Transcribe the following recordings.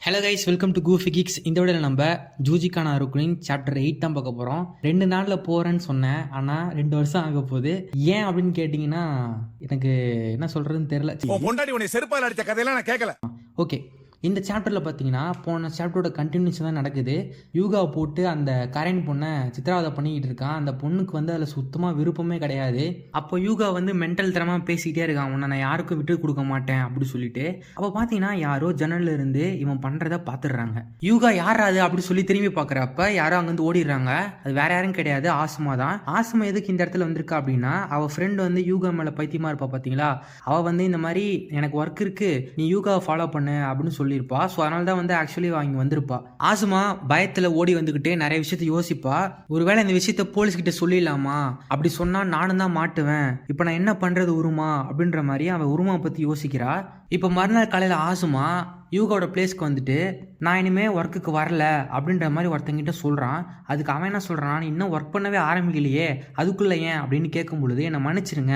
Hello guys, welcome to Goofy Kicks. இந்த விட நம்ம ஜூஜிக்கான அருக்குனின் சாப்டர் 8 தான் பார்க்க போகிறோம். 2 நாளில் போகிறேன்னு சொன்னேன், ஆனால் 2 வருஷம் ஆக போகுது. ஏன் அப்படின்னு கேட்டிங்கன்னா எனக்கு என்ன சொல்கிறதுன்னு தெரில. பொண்டாடி உன்னை செருப்பால் அடித்த கதையெல்லாம் நான் கேட்கல. ஓகே, இந்த சாப்டரில் பார்த்தீங்கன்னா போன சாப்டரோட கண்டினியூஷன் தான் நடக்குது. யூகாவை போட்டு அந்த கரைன் பொண்ணை சித்திரவதை பண்ணிக்கிட்டு இருக்கான். அந்த பொண்ணுக்கு வந்து அதில் சுத்தமாக விருப்பமே கிடையாது. அப்போ யூகா வந்து மென்டல் தரமாக பேசிக்கிட்டே இருக்கான், உன்னை நான் யாருக்கும் விட்டு கொடுக்க மாட்டேன் அப்படி சொல்லிட்டு. அப்போ பார்த்தீங்கன்னா யாரோ ஜன்னல்ல இருந்து இவன் பண்ணுறத பார்த்துடுறாங்க. யூகா யார் அது அப்படி சொல்லி திரும்பி பார்க்குறப்ப யாரோ அங்கேருந்து ஓடிடுறாங்க. அது வேற யாரும் கிடையாது, ஆசுமா தான். ஆசுமா எதுக்கு இந்த இடத்துல வந்திருக்கா அப்படின்னா, அவள் ஃப்ரெண்டு வந்து யூகா மேலே பைத்தியமாக இருப்பா பார்த்தீங்களா, அவள் வந்து இந்த மாதிரி எனக்கு ஒர்க் இருக்கு, நீ யூகாவை ஃபாலோ பண்ணு அப்படின்னு சொல்லியிருப்பா. ஸோ அதனால தான் வந்து ஆக்சுவலி அவங்க வந்திருப்பா. ஆசுமா பயத்தில் ஓடி வந்துக்கிட்டே நிறைய விஷயத்த யோசிப்பா. ஒருவேளை இந்த விஷயத்த போலீஸ்கிட்ட சொல்லிடலாமா, அப்படி சொன்னால் நானும் தான் மாட்டுவேன், இப்போ நான் என்ன பண்ணுறது உருமா அப்படின்ற மாதிரி அவன் உருமா பற்றி யோசிக்கிறா. இப்போ மறுநாள் காலையில் ஆசுமா யூகாவோட பிளேஸ்க்கு வந்துட்டு நான் இனிமேல் ஒர்க்குக்கு வரல அப்படின்ற மாதிரி ஒருத்தங்கிட்ட சொல்கிறான். அதுக்கு அவன் என்ன சொல்கிறான், நீ இன்னும் ஒர்க் பண்ணவே ஆரம்பிக்கலையே, அதுக்குள்ளே ஏன் அப்படின்னு கேட்கும் பொழுது என்னை மன்னிச்சிருங்க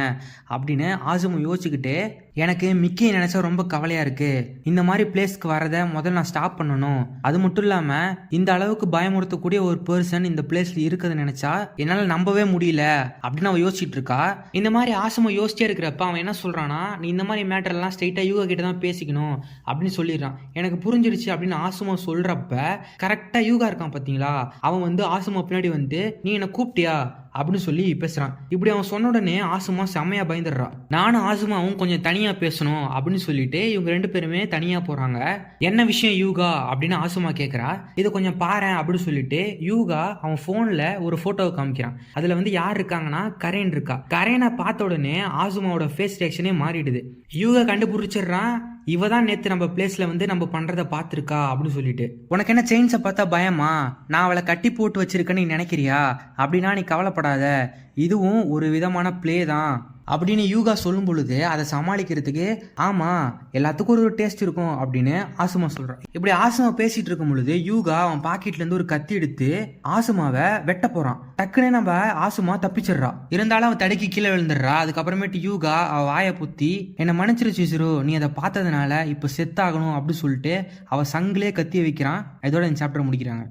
அப்படின்னு ஆசுமா யோசிச்சுக்கிட்டு, எனக்கு மிக்கியை நினச்சா ரொம்ப கவலையாக இருக்குது, இந்த மாதிரி பிளேஸ்க்கு வரதை முதல்ல நான் ஸ்டாப் பண்ணணும், அது மட்டும் இல்லாமல் இந்த அளவுக்கு பயமுறுத்தக்கூடிய ஒரு பர்சன் இந்த பிளேஸில் இருக்கிறத நினச்சா என்னால் நம்பவே முடியல அப்படின்னு அவன் யோசிச்சுட்டு இருக்கா. இந்த மாதிரி ஆசுமா யோசிச்சே இருக்கிறப்ப அவன் என்ன சொல்கிறான்னா, நீ இந்த மாதிரி மேட்டர்லாம் ஸ்ட்ரைட்டாக யூகா கிட்ட தான் பேசிக்கணும் அப்படின்னு சொல்லிடுறான். எனக்கு புரிஞ்சிருச்சு அப்படின்னு ஆசுமா சொல்றப்ப கரெக்டா யூகா இருக்கான் பாத்தீங்களா, அவன் வந்து ஆசுமா பின்னாடி வந்து நீ என்ன கூப்பிட்டியா அப்படின்னு சொல்லி பேசுறான். இப்படி அவன் சொன்ன உடனே ஆசுமா செம்மையா பயந்துடுறா. நானும் ஆசுமாவும் கொஞ்சம் தனியா பேசணும் அப்படின்னு சொல்லிட்டு இவங்க 2 பேருமே தனியா போறாங்க. என்ன விஷயம் யூகா அப்படின்னு ஆசுமா கேட்கறா. இதை கொஞ்சம் பாரு அப்படின்னு சொல்லிட்டு யூகா அவன் போன்ல ஒரு போட்டோவை காமிக்கிறான். அதுல வந்து யார் இருக்காங்கன்னா கரேன் இருக்கா. கரேனை பார்த்த உடனே ஆசுமாவோட ஃபேஸ் ரியாக்ஷனே மாறிடுது. யூகா கண்டுபிடிச்சிடுறான், இவ தான் நேற்று நம்ம பிளேஸ்ல வந்து நம்ம பண்றத பார்த்துருக்கா அப்படின்னு சொல்லிட்டு. உனக்கு என்ன செயின்ஸை பார்த்தா பயமா, நான் அவளை கட்டி போட்டு வச்சிருக்கேன்னு நீ நினைக்கிறியா, அப்படின்னா நீ கவலைப்படாத, இதுவும் ஒரு விதமான பிளே தான் அப்படின்னு யூகா சொல்லும் பொழுது அதை சமாளிக்கிறதுக்கு ஆமா எல்லாத்துக்கும் ஒரு டேஸ்ட் இருக்கும் அப்படின்னு ஆசுமா சொல்றான். இப்படி ஆசுமா பேசிட்டு இருக்கும் பொழுது யூகா அவன் பாக்கெட்ல இருந்து ஒரு கத்தி எடுத்து ஆசுமாவை வெட்ட போறான். டக்குனே நம்ம ஆசுமா தப்பிச்சிடுறா. இருந்தாலும் அவன் தடுக்கி கீழே விழுந்துடுறா. அதுக்கப்புறமேட்டு யூகா அவ வாயை புத்தி என்னை மன்னிச்சிருச்சு சிரு, நீ அதை பார்த்ததுனால இப்ப செத்தாகணும் அப்படின்னு சொல்லிட்டு அவ சங்கிலே கத்திய வைக்கிறான். இதோட இந்த சாப்டர் முடிக்கிறாங்க.